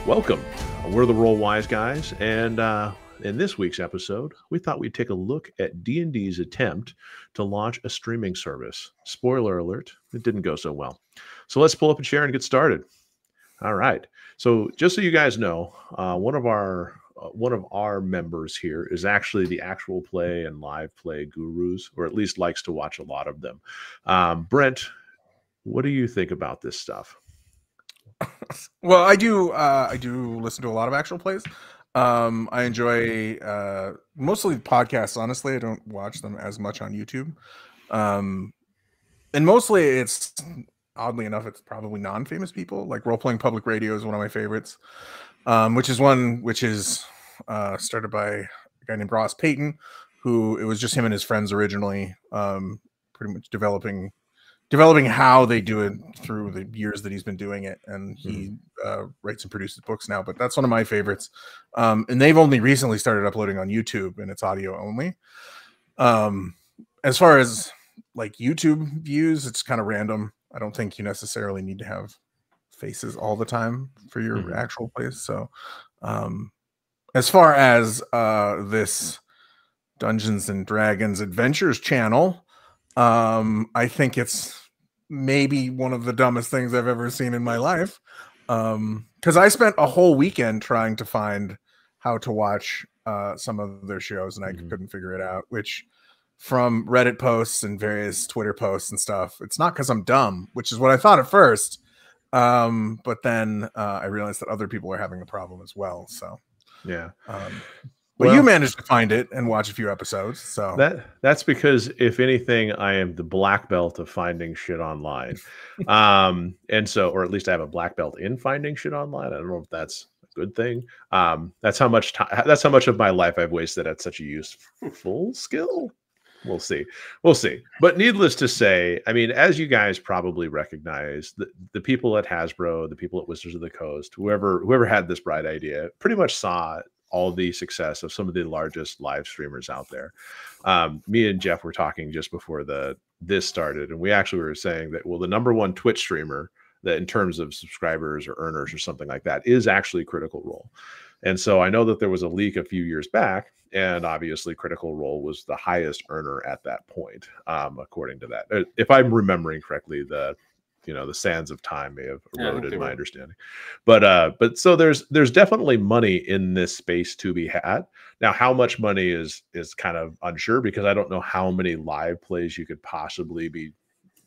Welcome. We're the Roll Wise guys, and in this week's episode, we thought we'd take a look at D&D's attempt to launch a streaming service. Spoiler alert, it didn't go so well. So let's pull up a chair and get started. All right. So just so you guys know, one of our members here is actually the actual play and live play gurus, or at least likes to watch a lot of them. Brent, what do you think about this stuff? Well, I do listen to a lot of actual plays. I enjoy mostly podcasts. Honestly, I don't watch them as much on YouTube. And mostly it's, oddly enough, it's probably non-famous people. Like Role Playing Public Radio is one of my favorites, which is started by a guy named Ross Payton, who it was just him and his friends originally, pretty much developing how they do it through the years that he's been doing it. And he writes and produces books now, but that's one of my favorites. And they've only recently started uploading on YouTube, and it's audio only. As far as like YouTube views, it's kind of random. I don't think you necessarily need to have faces all the time for your actual plays. So as far as this Dungeons and Dragons Adventures channel, I think it's maybe one of the dumbest things I've ever seen in my life. Because I spent a whole weekend trying to find how to watch some of their shows, and I couldn't figure it out, which from Reddit posts and various Twitter posts and stuff, it's not because I'm dumb, which is what I thought at first. But then I realized that other people are having the problem as well. So yeah. Well, you managed to find it and watch a few episodes, so that's because, if anything, I am the black belt of finding shit online, and so, or at least I have a black belt in finding shit online. I don't know if that's a good thing. That's how much time. That's how much of my life I've wasted at such a useful skill. We'll see. But needless to say, I mean, as you guys probably recognize, the people at Hasbro, the people at Wizards of the Coast, whoever had this bright idea, pretty much saw all the success of some of the largest live streamers out there. Me and Jeff were talking just before this started, and we actually were saying that, well, the number one Twitch streamer that in terms of subscribers or earners or something like that is actually Critical Role. And so I know that there was a leak a few years back, and obviously Critical Role was the highest earner at that point, according to that. If I'm remembering correctly, the sands of time may have eroded my understanding, but so there's definitely money in this space to be had. Now, how much money is kind of unsure, because I don't know how many live plays you could possibly be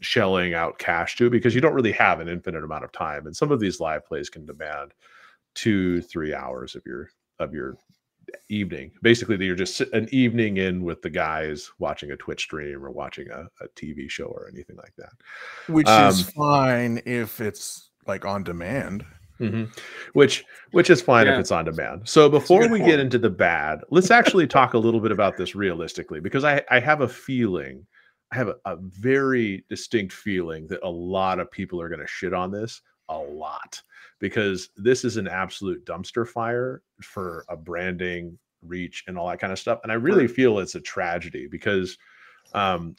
shelling out cash to, because you don't really have an infinite amount of time, and some of these live plays can demand 2-3 hours of your evening. Basically, you're just an evening in with the guys watching a Twitch stream or watching a TV show or anything like that, which is fine if it's like on demand. Which is fine if it's on demand. So before we get into the bad, let's actually talk a little bit about this realistically, because I have a feeling, I have a very distinct feeling that a lot of people are going to shit on this a lot, because this is an absolute dumpster fire for a branding, reach, and all that kind of stuff. And I really feel it's a tragedy, because so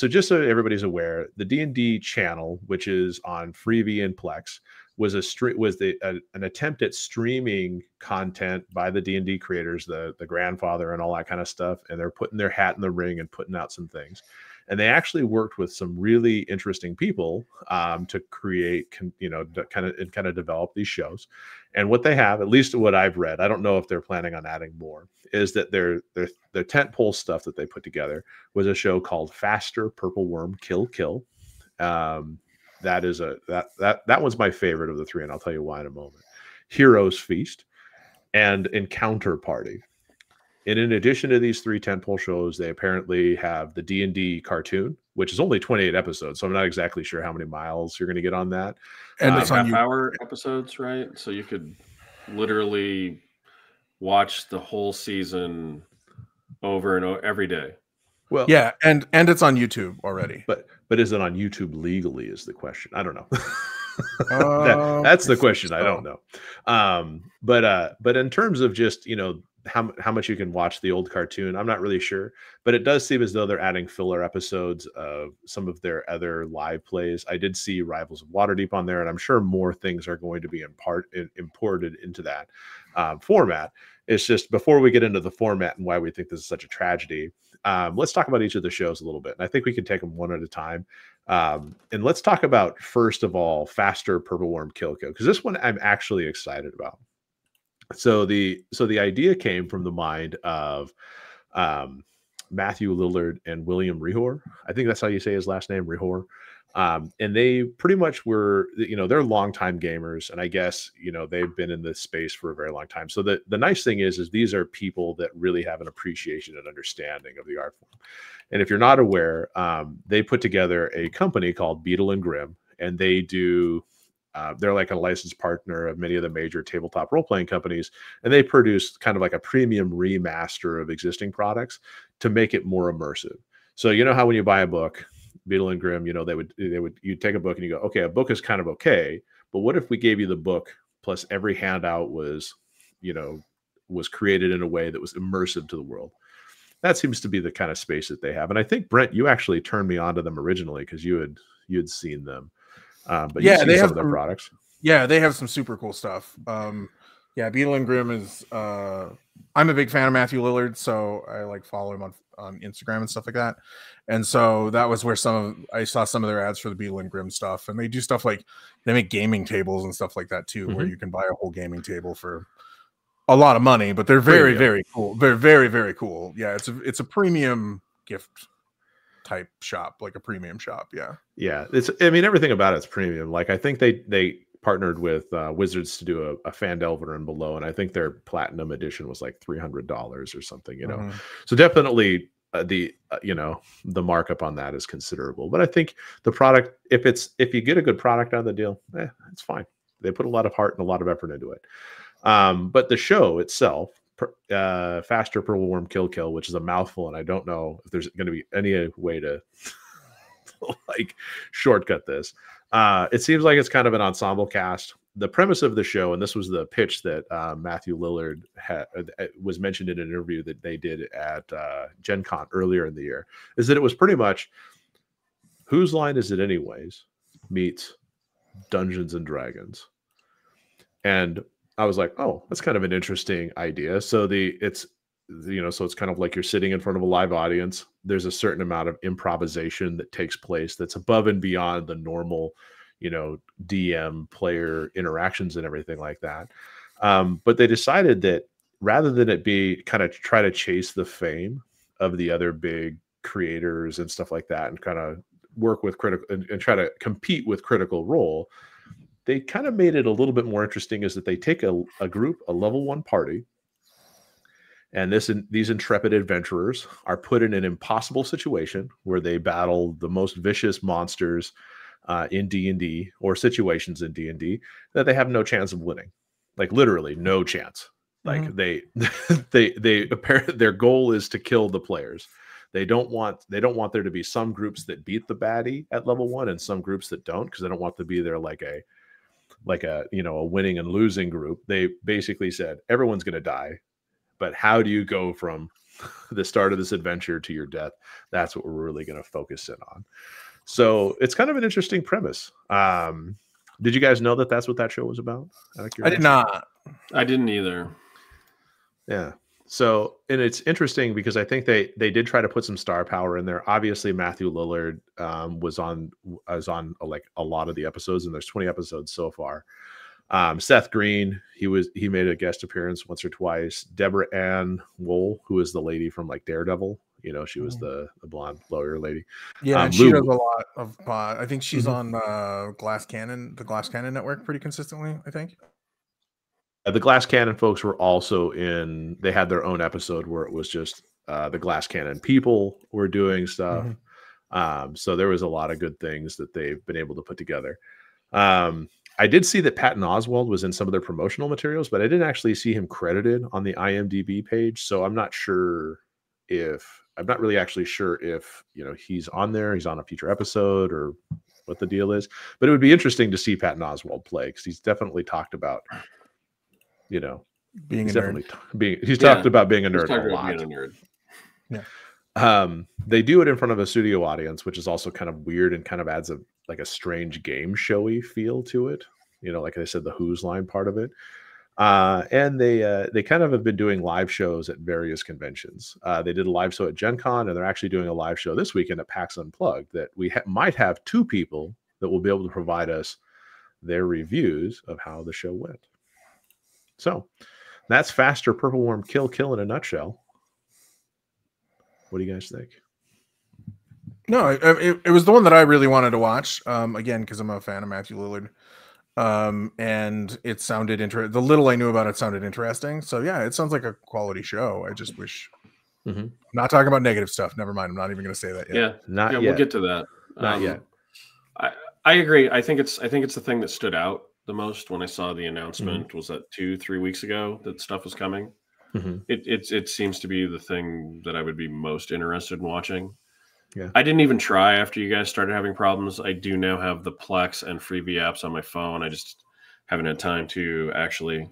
just so everybody's aware, the D&D channel, which is on Freevee and Plex, was an attempt at streaming content by the D&D creators, the grandfather and all that kind of stuff, and they're putting their hat in the ring and putting out some things. And they actually worked with some really interesting people to create, kind of develop these shows. And what they have, at least what I've read, I don't know if they're planning on adding more, is that their tentpole stuff that they put together was a show called Faster Purple Worm Kill. That one's my favorite of the three, and I'll tell you why in a moment. Heroes Feast and Encounter Party. And in addition to these three tentpole shows, they apparently have the D&D cartoon, which is only 28 episodes. So I'm not exactly sure how many miles you're going to get on that. And it's half-hour episodes, right? So you could literally watch the whole season over and over every day. Well, yeah, and it's on YouTube already. But is it on YouTube legally is the question. I don't know. That's the question. So I don't know. But in terms of just, how much you can watch the old cartoon, I'm not really sure, but it does seem as though they're adding filler episodes of some of their other live plays. I did see Rivals of Waterdeep on there, and I'm sure more things are going to be imported into that format. It's just, before we get into the format and why we think this is such a tragedy, let's talk about each of the shows a little bit. And I think we can take them one at a time. And let's talk about, first of all, Faster Purple Worm Kill Kill, because this one I'm actually excited about. So the idea came from the mind of Matthew Lillard and William Rehor. I think that's how you say his last name, Rehor. And they pretty much were, they're longtime gamers, and I guess, they've been in this space for a very long time. So the nice thing is these are people that really have an appreciation and understanding of the art form. And if you're not aware, they put together a company called Beetle and Grimm, and they do, they're like a licensed partner of many of the major tabletop role-playing companies, and they produce kind of like a premium remaster of existing products to make it more immersive. So how when you buy a book, Beetle and Grimm, you'd take a book and you go, okay, a book is kind of okay, but what if we gave you the book plus every handout was created in a way that was immersive to the world? That seems to be the kind of space that they have. And I think, Brent, you actually turned me on to them originally because you had seen them. But yeah, they have some of their products. Yeah, they have some super cool stuff. Yeah, Beetle and Grimm is. I'm a big fan of Matthew Lillard, so I like follow him on Instagram and stuff like that. And so that was where I saw some of their ads for the Beetle and Grimm stuff, and they do stuff like they make gaming tables and stuff like that too, where you can buy a whole gaming table for a lot of money, but they're very, very cool. They're very, very cool. Yeah, it's a premium gift type shop, like a premium shop. Yeah, everything about it's premium. Like, I think they partnered with Wizards to do a Phandelver and Below, and I think their platinum edition was like $300 or something. So definitely the markup on that is considerable. But I think the product, if you get a good product out of the deal, it's fine. They put a lot of heart and a lot of effort into it. But the show itself, Faster Purple Worm Kill Kill, which is a mouthful, and I don't know if there's going to be any way to like shortcut this. It seems like it's kind of an ensemble cast. The premise of the show, and this was the pitch that Matthew Lillard was mentioned in an interview that they did at Gen Con earlier in the year, is that it was pretty much Whose Line Is It Anyways meets Dungeons and Dragons. And I was like, oh, that's kind of an interesting idea. So it's kind of like you're sitting in front of a live audience. There's a certain amount of improvisation that takes place that's above and beyond the normal, DM player interactions and everything like that. But they decided that rather than it be kind of try to chase the fame of the other big creators and stuff like that, and kind of work with critical and try to compete with Critical Role, they kind of made it a little bit more interesting, is that they take a group, a level 1 party, and these intrepid adventurers are put in an impossible situation where they battle the most vicious monsters in D&D, or situations in D&D that they have no chance of winning. Like, literally no chance. Like, they their goal is to kill the players. They don't want there to be some groups that beat the baddie at level 1 and some groups that don't, because they don't want to be there like a winning and losing group. They basically said everyone's going to die, but how do you go from the start of this adventure to your death? That's what we're really going to focus in on. So it's kind of an interesting premise. Did you guys know that that's what that show was about? I did not. I didn't either. Yeah. So, and it's interesting because I think they did try to put some star power in there. Obviously, Matthew Lillard was on like a lot of the episodes, and there's 20 episodes so far. Seth Green, he made a guest appearance once or twice. Deborah Ann Wool, who is the lady from like Daredevil, she was the blonde lawyer lady. Yeah, and she does a lot of I think she's on the Glass Cannon network pretty consistently, I think. The Glass Cannon folks were also they had their own episode where it was just the Glass Cannon people were doing stuff. So there was a lot of good things that they've been able to put together. I did see that Patton Oswalt was in some of their promotional materials, but I didn't actually see him credited on the IMDb page. So I'm not really actually sure if, he's on there, he's on a future episode, or what the deal is. But it would be interesting to see Patton Oswalt play, because he's definitely talked about, being he's a nerd. he's talked about being a nerd a lot. Being a nerd. Yeah. They do it in front of a studio audience, which is also kind of weird and kind of adds a strange game showy feel to it. You know, like I said, the Who's line part of it. And they kind of have been doing live shows at various conventions. They did a live show at Gen Con, and they're actually doing a live show this weekend at PAX Unplugged that we might have 2 people that will be able to provide us their reviews of how the show went. So that's Faster Purple Worm Kill in a nutshell. What do you guys think? No, it was the one that I really wanted to watch. Again, because I'm a fan of Matthew Lillard. And it sounded interesting. The little I knew about it sounded interesting. So yeah, it sounds like a quality show. I just wish. I'm not talking about negative stuff. Never mind. I'm not even going to say that yet. Yeah, not yet. We'll get to that. Not yet. I agree. I think it's the thing that stood out the most when I saw the announcement. Was that 2-3 weeks ago that stuff was coming? It seems to be the thing that I would be most interested in watching. Yeah. I didn't even try after you guys started having problems. I do now have the Plex and Freebie apps on my phone. I just haven't had time to actually,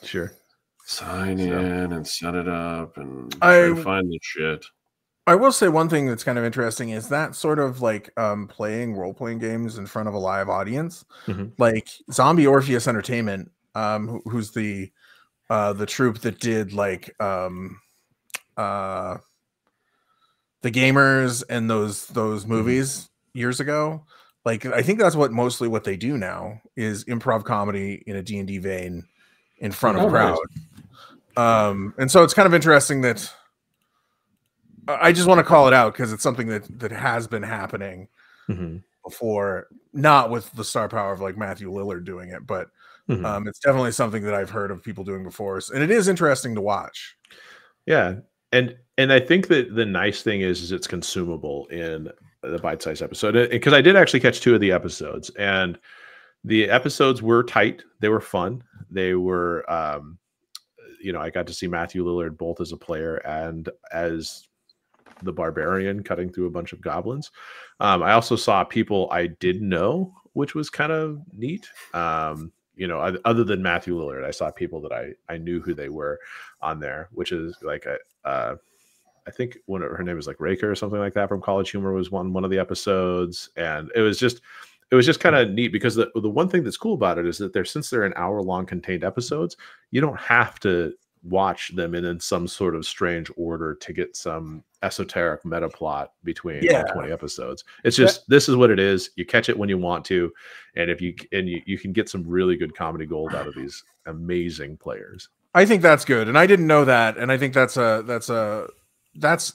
sure, sign in and set it up and try to find the shit. I will say one thing that's kind of interesting is that sort of like playing role-playing games in front of a live audience, like Zombie Orpheus Entertainment, who's the troupe that did like the Gamers and those movies years ago. Like, I think that's mostly what they do now is improv comedy in a D&D vein in front of a crowd. Nice. And so it's kind of interesting that I just want to call it out because it's something that has been happening before, not with the star power of like Matthew Lillard doing it, but it's definitely something that I've heard of people doing before. And it is interesting to watch. Yeah. And I think that the nice thing is it's consumable in the bite-sized episode, because I did actually catch 2 of the episodes, and the episodes were tight. They were fun. They were, I got to see Matthew Lillard both as a player and as the barbarian cutting through a bunch of goblins. I also saw people I didn't know, which was kind of neat. Other than Matthew Lillard, I saw people that I knew who they were on there, which is like I think her name was like Raker or something like that from College Humor was one of the episodes, and it was just kind of neat because the one thing that's cool about it is that since they're an hour-long contained episodes, you don't have to watch them in some sort of strange order to get some esoteric meta plot between all 20 episodes. It's just this is what it is. You catch it when you want to, and if you can get some really good comedy gold out of these amazing players. I think that's good, and I didn't know that, and I think that's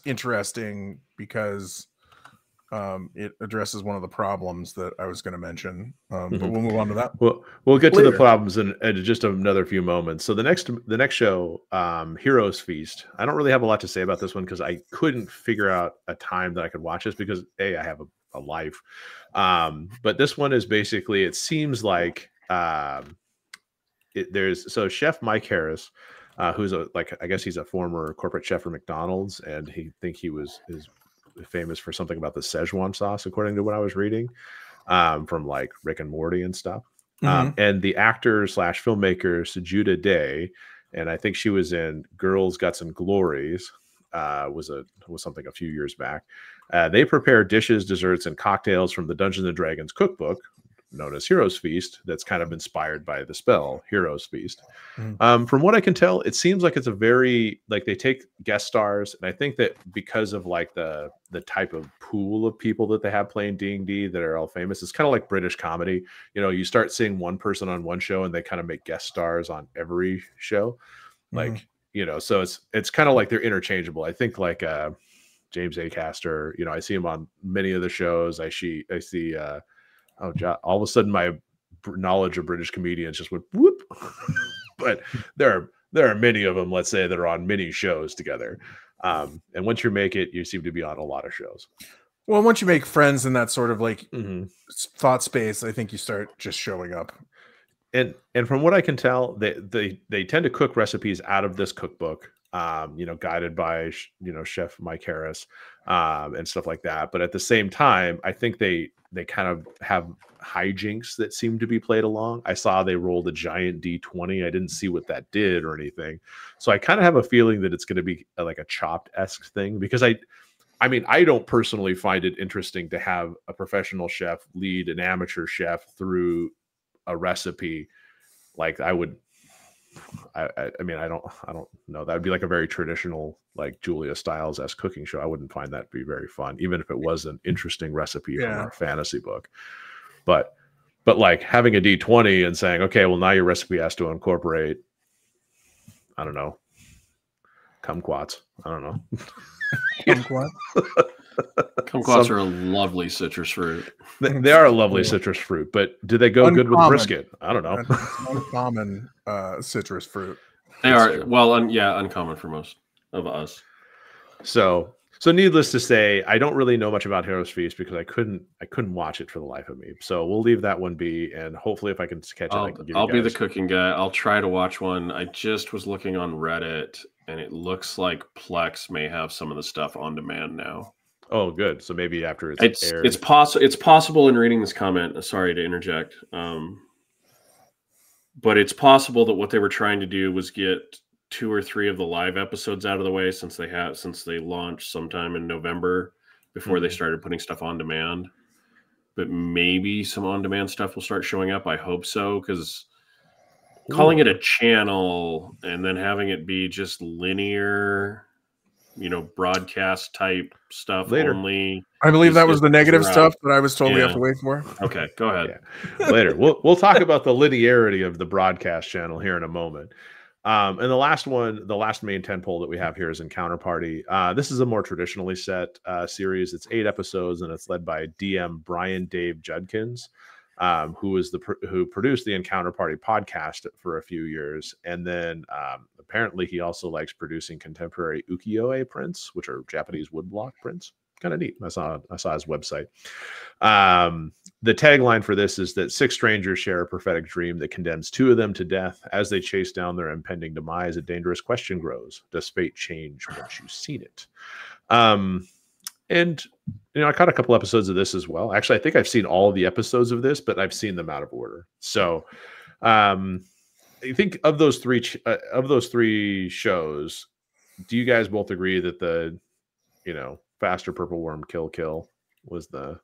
interesting because it addresses one of the problems that I was going to mention. But we'll move on to that. We'll get to the problems in just another few moments. So the next show, Heroes Feast. I don't really have a lot to say about this one because I couldn't figure out a time that I could watch this because I have a life. But this one is basically, it seems like so Chef Mike Harris, who's I guess he's a former corporate chef for McDonald's, and he was famous for something about the Szechuan sauce, according to what I was reading, from like Rick and Morty and stuff. And the actor / filmmaker Sujuda Day, and I think she was in Girls, Guts, and Glories, was something a few years back. They prepare dishes, desserts, and cocktails from the Dungeons and Dragons cookbook, known as Heroes Feast, that's kind of inspired by the spell Heroes Feast. From what I can tell, it seems like it's a very, like, they take guest stars, and I think that because of like the type of pool of people that they have playing D&D that are all famous, it's kind of like British comedy. You start seeing one person on one show and they kind of make guest stars on every show. Like, so it's kind of like they're interchangeable. I think like James Acaster, I see him on many of the shows. I see all of a sudden my knowledge of British comedians just went whoop. But there are many of them, let's say, that are on many shows together. And once you make it, you seem to be on a lot of shows. Well, once you make friends in that sort of like thought space, I think you start just showing up. And from what I can tell, they tend to cook recipes out of this cookbook, guided by Chef Mike Harris, and stuff like that. But at the same time, I think they they kind of have hijinks that seem to be played along. I saw they rolled a giant D20. I didn't see what that did or anything. So I kind of have a feeling that it's going to be like a Chopped-esque thing, because I mean, I don't personally find it interesting to have a professional chef lead an amateur chef through a recipe. Like I would, I mean, I don't know. That would be like a very traditional, like Julia Stiles-esque cooking show. I wouldn't find that to be very fun, even if it was an interesting recipe from our fantasy book. But like having a D20 and saying, okay, well now your recipe has to incorporate, I don't know, kumquats. I don't know. Kumquat? Kumquats are a lovely citrus fruit. They are a lovely citrus fruit, but do they go good with brisket? I don't know. Uncommon citrus fruit. They are, well, uncommon for most of us. So needless to say, I don't really know much about Heroes Feast because I couldn't watch it for the life of me. So we'll leave that one be, and hopefully if I can catch it, I'll be the cooking guy. I'll try to watch one. I just was looking on Reddit, and it looks like Plex may have some of the stuff on demand now. Oh, good. So maybe after it's aired. It's possible in reading this comment. Sorry to interject, but it's possible that what they were trying to do was get 2 or 3 of the live episodes out of the way since they launched sometime in November before they started putting stuff on demand. But maybe some on-demand stuff will start showing up. I hope so, because calling it a channel and then having it be just linear, broadcast type stuff only. I believe that was the negative stuff that I was told we have to wait for. Okay, go ahead. Yeah. Later. We'll talk about the linearity of the broadcast channel here in a moment. And the last main tentpole that we have here is Encounter Party. This is a more traditionally set series. It's 8 episodes, and it's led by DM Brian Dave Judkins, who produced the Encounter Party podcast for a few years, and then apparently he also likes producing contemporary ukiyo-e prints, which are Japanese woodblock prints. Kind of neat. I saw his website. The tagline for this is that 6 strangers share a prophetic dream that condemns 2 of them to death. As they chase down their impending demise, a dangerous question grows: does fate change once you've seen it? And I caught a couple episodes of this as well. Actually, I think I've seen all the episodes of this, but I've seen them out of order. So I think of those 3 shows, do you guys both agree that the Faster Purple Worm Kill was the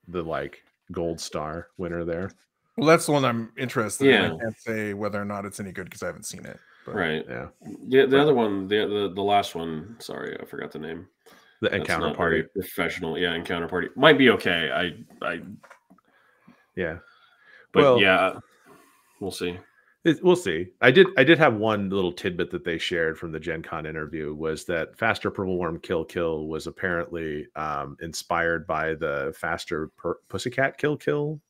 like gold star winner there? Well, that's the one I'm interested in. I can't say whether or not it's any good because I haven't seen it. But. Right. Yeah. The other one, the last one. Sorry, I forgot the name. The Encounter Party. Professional. Yeah, Encounter Party might be okay. Yeah. But we'll see. We'll see. I did have one little tidbit that they shared from the Gen Con interview, was that Faster Purple Worm Kill was apparently inspired by the Faster Pussycat Kill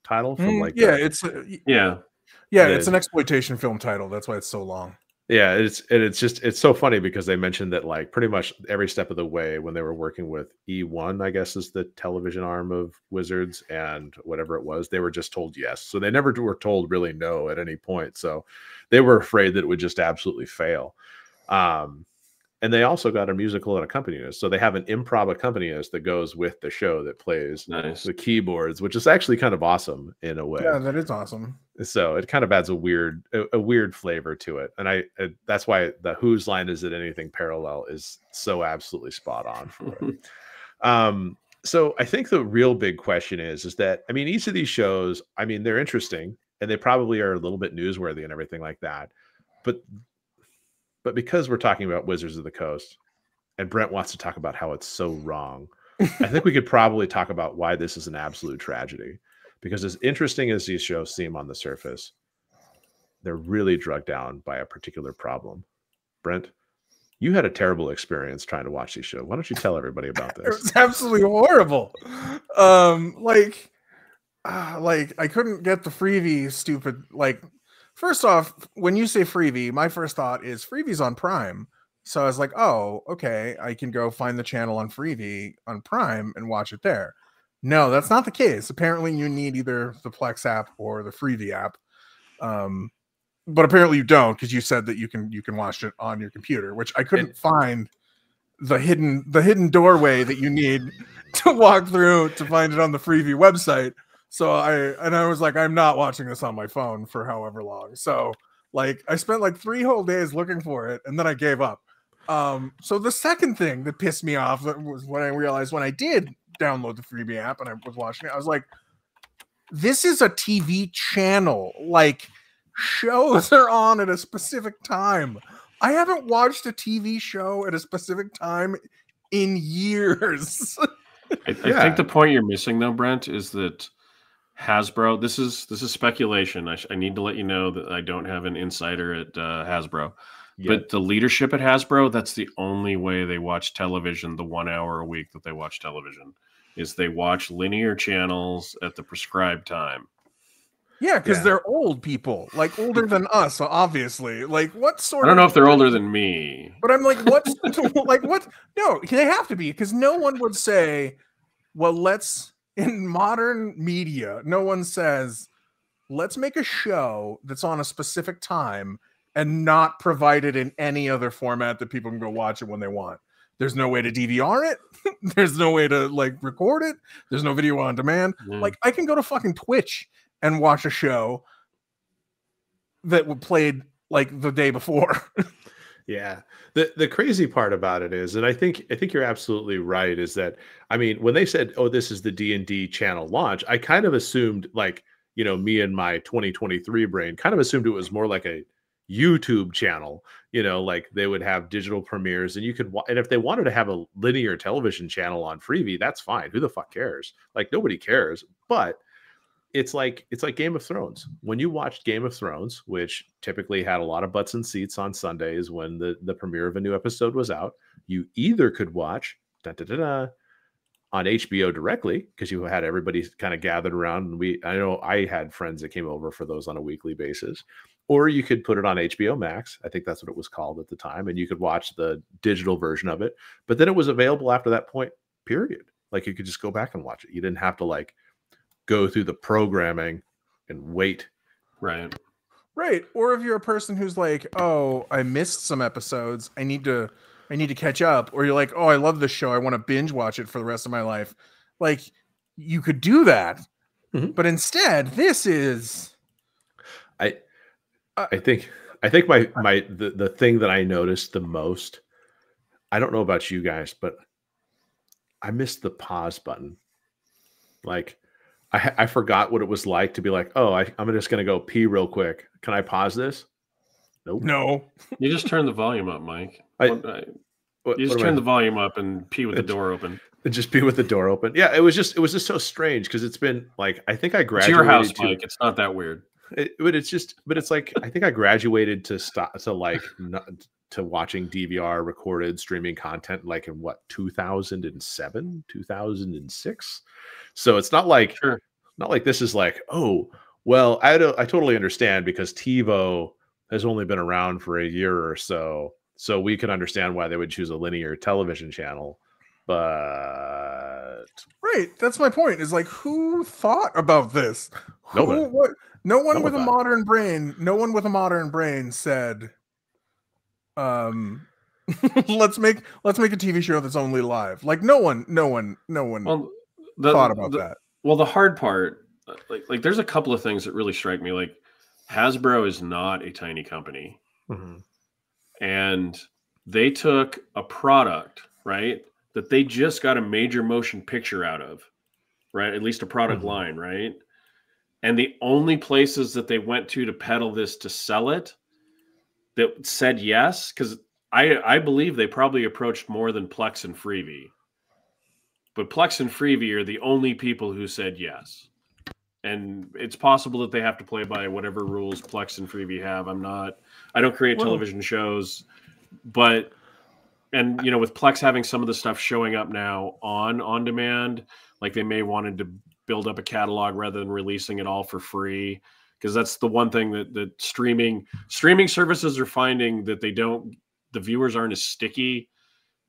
title from it's an exploitation film title. That's why it's so long. Yeah, it's so funny because they mentioned that like pretty much every step of the way when they were working with E1, I guess is the television arm of Wizards, and whatever it was, they were just told yes. So they never were told really no at any point. So they were afraid that it would just absolutely fail. And they also got a musical and accompanist. So they have an improv accompanist that goes with the show that plays the keyboards, which is actually kind of awesome in a way. Yeah, that is awesome. So it kind of adds a weird flavor to it. And that's why the whose line is it anything parallel is so absolutely spot on for it. So I think the real big question is that, I mean, each of these shows, I mean, they're interesting and they probably are a little bit newsworthy and everything like that. But because we're talking about Wizards of the Coast and Brent wants to talk about how it's so wrong, I think we could probably talk about why this is an absolute tragedy. Because as interesting as these shows seem on the surface, they're really drugged down by a particular problem. Brent, you had a terrible experience trying to watch these shows. Why don't you tell everybody about this? It was absolutely horrible. Like I couldn't get the freebie stupid, first off, when you say freebie, my first thought is freebie's on Prime. So I was like, oh, okay, I can go find the channel on freebie on Prime and watch it there. No, that's not the case. Apparently you need either the Plex app or the freebie app. But apparently you don't, because you said that you can watch it on your computer, which I couldn't find the hidden doorway that you need to walk through to find it on the Freeview website. So I was like, I'm not watching this on my phone for however long. So like I spent like 3 whole days looking for it, and then I gave up. So the second thing that pissed me off was when I realized when I did download the Freeview app and I was watching it, I was like, this is a TV channel. Like, shows are on at a specific time. I haven't watched a TV show at a specific time in years. I think the point you're missing, though, Brent, is that Hasbro. This is speculation. I need to let you know that I don't have an insider at Hasbro. Yep. But the leadership at Hasbro, that's the only way they watch television. The 1 hour a week that they watch television is they watch linear channels at the prescribed time. Yeah, because they're old people, like older than us, obviously. Like, what sort? I don't know if they're older than me, but I'm like, what? Like, what? No, they have to be, because no one would say, "Well, let's." In modern media, no one says, "Let's make a show that's on a specific time and not provide it in any other format that people can go watch it when they want." There's no way to DVR it. There's no way to like record it. There's no video on demand. Like, I can go to fucking Twitch and watch a show that played like the day before. Yeah. The crazy part about it is, and I think you're absolutely right, is that, I mean, when they said, oh, this is the D&D channel launch, I kind of assumed, like, you know, me and my 2023 brain kind of assumed it was more like a YouTube channel, you know, like they would have digital premieres and you could, and if they wanted to have a linear television channel on Freevee, that's fine. Who the fuck cares? Like, nobody cares. But it's like Game of Thrones. When you watched Game of Thrones, which typically had a lot of butts and seats on Sundays when the premiere of a new episode was out, you either could watch on HBO directly, because you had everybody kind of gathered around, and I know I had friends that came over for those on a weekly basis, or you could put it on HBO Max. I think that's what it was called at the time, and you could watch the digital version of it. But then it was available after that point, period. Like, you could just go back and watch it. You didn't have to like go through the programming and wait. Right. Or if you're a person who's like, oh, I missed some episodes, I need to catch up. Or you're like, oh, I love this show, I want to binge watch it for the rest of my life. Like, you could do that. Mm-hmm. But instead, this is I think the thing that I noticed the most, I don't know about you guys, but I missed the pause button. Like, I forgot what it was like to be like, oh, I'm just going to go pee real quick. Can I pause this? Nope. No. You just turn the volume up, Mike. You just turn the volume up and pee with the door open. Just pee with the door open. Yeah, it was just so strange, because it's been like, I think I graduated. It's your house, Mike. It's not that weird. But it's like, I think I graduated to watching DVR recorded streaming content like in what, 2007, 2006. So it's not like, not like this is like, oh, well, I totally understand, because TiVo has only been around for a year or so we can understand why they would choose a linear television channel. But right, that's my point. Is like, who thought about this? No one with a modern brain said, let's make a TV show that's only live. Like, no one thought about that. Well, the hard part, like there's a couple of things that really strike me. Like, Hasbro is not a tiny company. Mm-hmm. And they took a product, right, that they just got a major motion picture out of, right? At least a product line, right? And the only places that they went to peddle this, to sell it, that said yes, because I believe they probably approached more than Plex and Freevee. But Plex and Freevee are the only people who said yes. And it's possible that they have to play by whatever rules Plex and Freevee have. I don't create television shows, but, and, you know, with Plex having some of the stuff showing up now on demand, like they may wanted to build up a catalog rather than releasing it all for free. Because that's the one thing that streaming services are finding, that the viewers aren't as sticky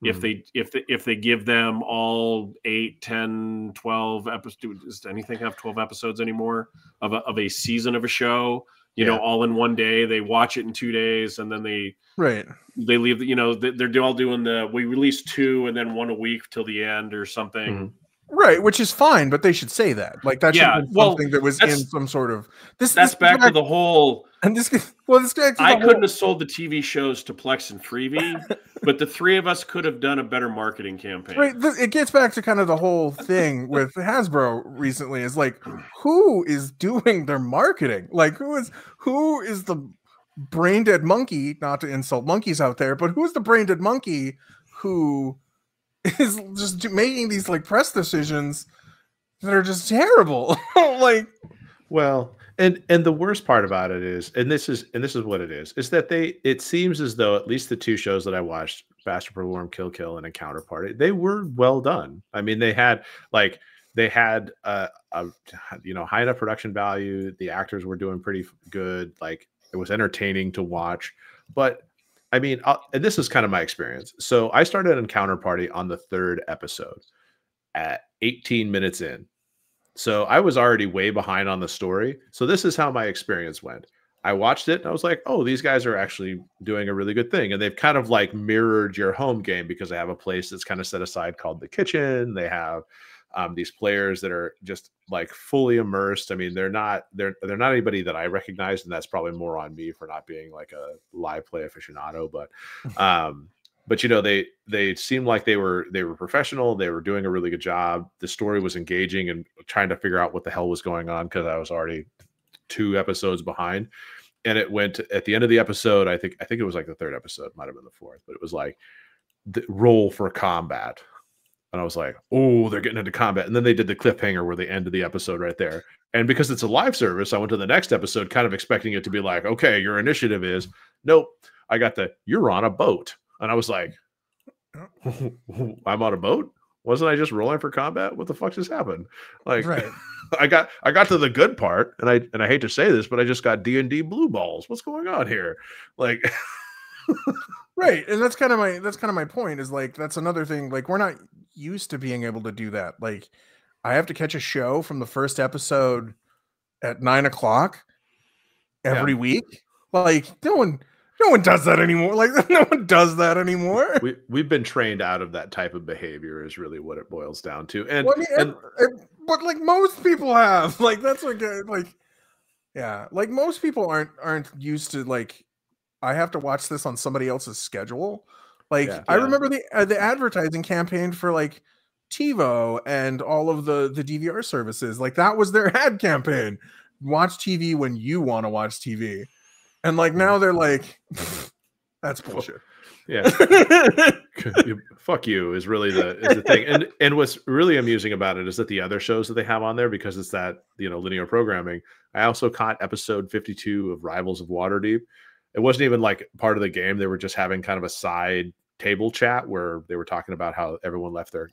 if they give them all 8, 10, 12 episodes. Does anything have 12 episodes anymore of a season of a show? You know, all in one day. They watch it in 2 days, and then they leave. You know, they're all doing we release 2 and then 1 a week till the end or something. Right, which is fine, but they should say that. Like that should have been something that was in some sort of this. That's back to the whole. And this guy. I couldn't have sold the TV shows to Plex and Freebie, but the three of us could have done a better marketing campaign. Right, it gets back to kind of the whole thing with Hasbro recently. Is like, who is doing their marketing? Like, who is the brain dead monkey? Not to insult monkeys out there, but who's the brain dead monkey who is just making these like press decisions that are just terrible? Like, well, and the worst part about it is, and this is what it is that it seems as though at least the two shows that I watched, Bastard Perform, Kill Kill, and Encounter Party, they were well done. I mean, they had a high enough production value. The actors were doing pretty good. Like, it was entertaining to watch. But I mean, and this is kind of my experience. So I started Encounter Party on the 3rd episode at 18 minutes in. So I was already way behind on the story. So this is how my experience went. I watched it and I was like, oh, these guys are actually doing a really good thing. And they've kind of like mirrored your home game, because they have a place that's kind of set aside called the kitchen. They have these players that are just like fully immersed. I mean, they're not anybody that I recognize, and that's probably more on me for not being like a live play aficionado. But you know, they seemed like they were professional. They were doing a really good job. The story was engaging, and trying to figure out what the hell was going on, because I was already 2 episodes behind. And it went at the end of the episode. I think it was like the 3rd episode, might have been the 4th, but it was like the roll for combat. And I was like, oh, they're getting into combat. And then they did the cliffhanger where they ended the episode right there. And because it's a live service, I went to the next episode kind of expecting it to be like, okay, your initiative is, nope, I got you're on a boat. And I was like, I'm on a boat? Wasn't I just rolling for combat? What the fuck just happened? Like, right. I got to the good part, and I hate to say this, but I just got D&D blue balls. What's going on here? Like, right. And that's kind of my point, is like, that's another thing. Like, we're not used to being able to do that. Like, I have to catch a show from the 1st episode at 9:00 every week. Like, no one does that anymore. Like, no one does that anymore. We've been trained out of that type of behavior, is really what it boils down to. And, well, I mean, but like most people have, like, that's like yeah, like most people aren't used to, like, I have to watch this on somebody else's schedule. Like, I remember the advertising campaign for like TiVo and all of the DVR services. Like, that was their ad campaign. Watch TV when you want to watch TV. And like, now they're like, that's bullshit. Yeah. Fuck you is really the thing. And what's really amusing about it is that the other shows that they have on there, because it's that, you know, linear programming. I also caught episode 52 of Rivals of Waterdeep. It wasn't even like part of the game. They were just having kind of a side table chat where they were talking about how everyone left their,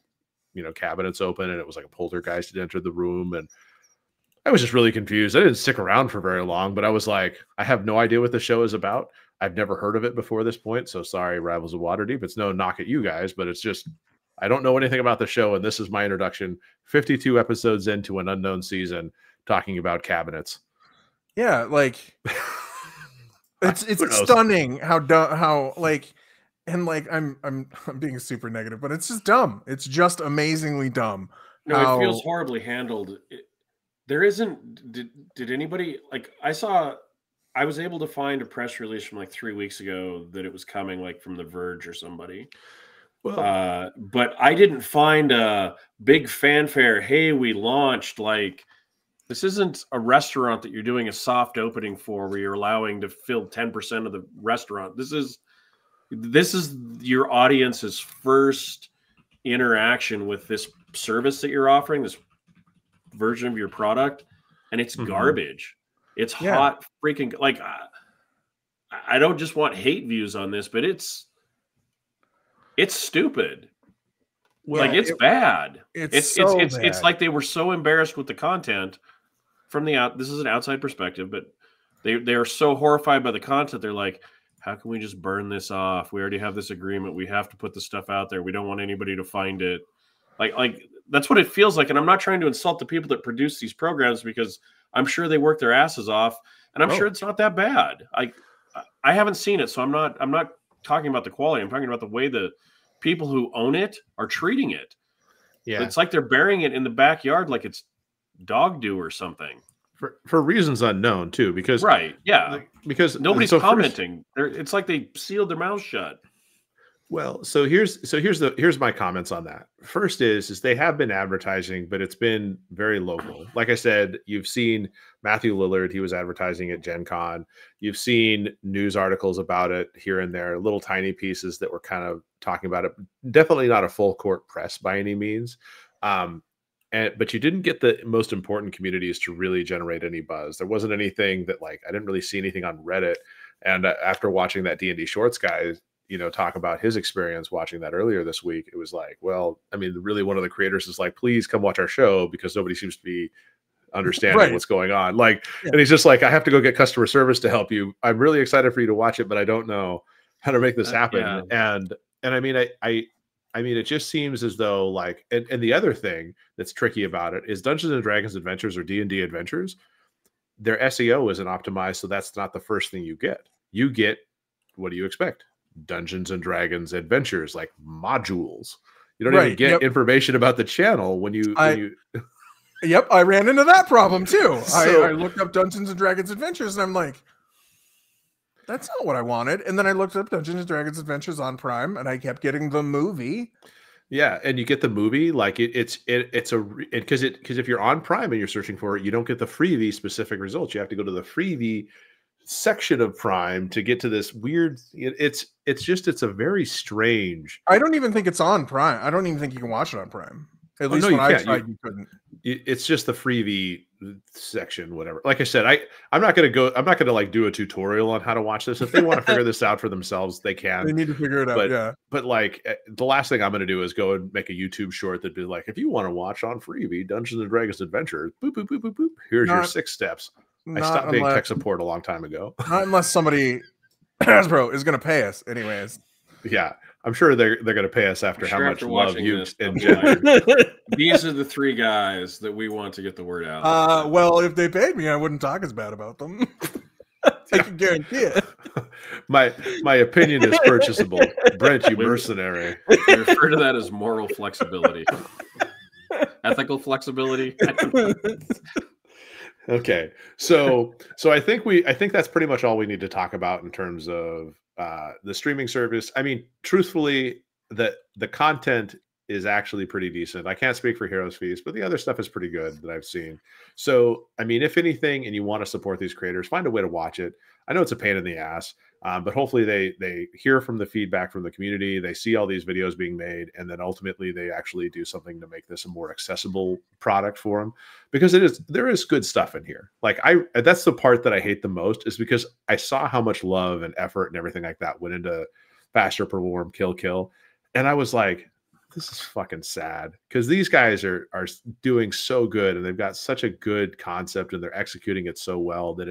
you know, cabinets open, and it was like a poltergeist had entered the room. And I was just really confused. I didn't stick around for very long, but I was like, I have no idea what the show is about. I've never heard of it before this point. So sorry, Rivals of Waterdeep. It's no knock at you guys, but it's just, I don't know anything about the show. And this is my introduction, 52 episodes into an unknown season, talking about cabinets. Yeah. Like, it's stunning how like, and like, I'm being super negative, but it's just dumb. It's just amazingly dumb. No, it feels horribly handled. There isn't, did anybody, like, I was able to find a press release from like 3 weeks ago that it was coming, like from The Verge or somebody. Well, but I didn't find a big fanfare. Hey, we launched. Like, this isn't a restaurant that you're doing a soft opening for, where you're allowing to fill 10% of the restaurant. This is your audience's first interaction with this service that you're offering, this version of your product, and it's garbage. It's hot freaking, like, I don't just want hate views on this, but it's stupid. Well, like, it's bad. It's like they were so embarrassed with the content from this is an outside perspective, but they are so horrified by the content. They're like, how can we just burn this off? We already have this agreement. We have to put the stuff out there. We don't want anybody to find it. Like that's what it feels like. And I'm not trying to insult the people that produce these programs, because I'm sure they work their asses off, and I'm sure it's not that bad. I haven't seen it, so I'm not talking about the quality. I'm talking about the way the people who own it are treating it. Yeah. It's like they're burying it in the backyard like it's dog do or something. For reasons unknown too, because right, yeah, because nobody's commenting. It's like they sealed their mouths shut. Well, so here's my comments on that. First is they have been advertising, but it's been very local. Like I said, you've seen Matthew Lillard, he was advertising at Gen Con. You've seen news articles about it here and there, little tiny pieces that were kind of talking about it. Definitely not a full court press by any means. But you didn't get the most important communities to really generate any buzz. There wasn't anything that, like, I didn't really see anything on Reddit. And after watching that D&D Shorts guy, talk about his experience watching that earlier this week, it was like, well, I mean, really one of the creators is like, please come watch our show because nobody seems to be understanding what's going on. Like, and he's just like, I have to go get customer service to help you. I'm really excited for you to watch it, but I don't know how to make this happen. And I mean, I mean, it just seems as though, like, and the other thing that's tricky about it is Dungeons and Dragons Adventures or D&D Adventures, their SEO isn't optimized. So that's not the first thing you get. You get, what do you expect? Dungeons and Dragons Adventures, like modules. You don't even get information about the channel when you Yep, I ran into that problem too. So, I looked up Dungeons and Dragons Adventures and I'm like, that's not what I wanted. And then I looked up Dungeons and Dragons Adventures on Prime and I kept getting the movie. Yeah, and you get the movie, like because if you're on Prime and you're searching for it, you don't get the freebie specific results. You have to go to the freebie section of Prime to get to this weird. It's a very strange. I don't even think it's on Prime. I don't even think you can watch it on Prime. At least when I tried, you couldn't. It's just the freebie section, whatever. Like I said, I'm not going to like do a tutorial on how to watch this. If they want to figure this out for themselves, they can. They need to figure it out. But like the last thing I'm going to do is go and make a YouTube short that'd be like, if you want to watch on freebie Dungeons and Dragons Adventures, boop boop boop boop boop. Here's your 6 steps. I stopped being tech support a long time ago. Not unless somebody Hasbro is going to pay us, anyways. Yeah, I'm sure they're going to pay us after how much love you've engendered. These are the 3 guys that we want to get the word out. Well, if they paid me, I wouldn't talk as bad about them. I can guarantee it. My opinion is purchasable. Brent, you mercenary. We refer to that as moral flexibility. Ethical flexibility. Okay, so I think that's pretty much all we need to talk about in terms of the streaming service. I mean, truthfully, the content is actually pretty decent. I can't speak for Heroes Feast, but the other stuff is pretty good that I've seen. So, I mean, if anything, and you want to support these creators, find a way to watch it. I know it's a pain in the ass, but hopefully they hear from the feedback from the community. They see all these videos being made, and then ultimately they actually do something to make this a more accessible product for them. Because there is good stuff in here. Like that's the part that I hate the most, is because I saw how much love and effort and everything like that went into Faster, Perform, Kill, and I was like, this is fucking sad, because these guys are doing so good and they've got such a good concept and they're executing it so well that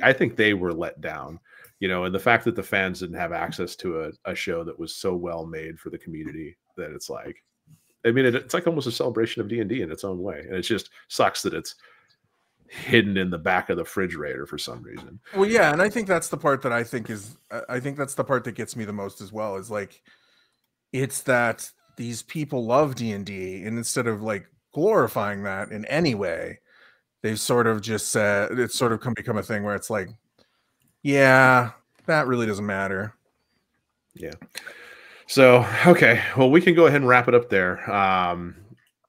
I think they were let down, and the fact that the fans didn't have access to a show that was so well made for the community, that it's like, I mean, it's like almost a celebration of D&D in its own way. And it just sucks that it's hidden in the back of the refrigerator for some reason. Well, yeah, and I think that's the part that I think that's the part that gets me the most as well, is like, it's that these people love D&D, and instead of like glorifying that in any way, they've sort of just said, it's sort of become a thing where it's like, yeah, that really doesn't matter. Yeah. So, okay, well, we can go ahead and wrap it up there.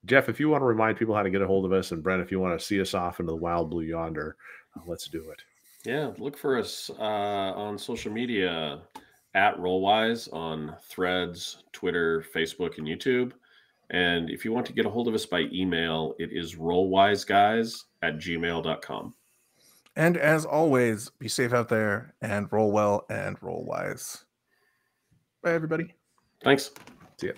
Jeff, if you want to remind people how to get a hold of us, and Brent, if you want to see us off into the wild blue yonder, let's do it. Yeah, look for us on social media at Rollwise on Threads, Twitter, Facebook, and YouTube. And if you want to get a hold of us by email, it is rollwiseguys@gmail.com. And as always, be safe out there and roll well and roll wise. Bye, everybody. Thanks. See ya.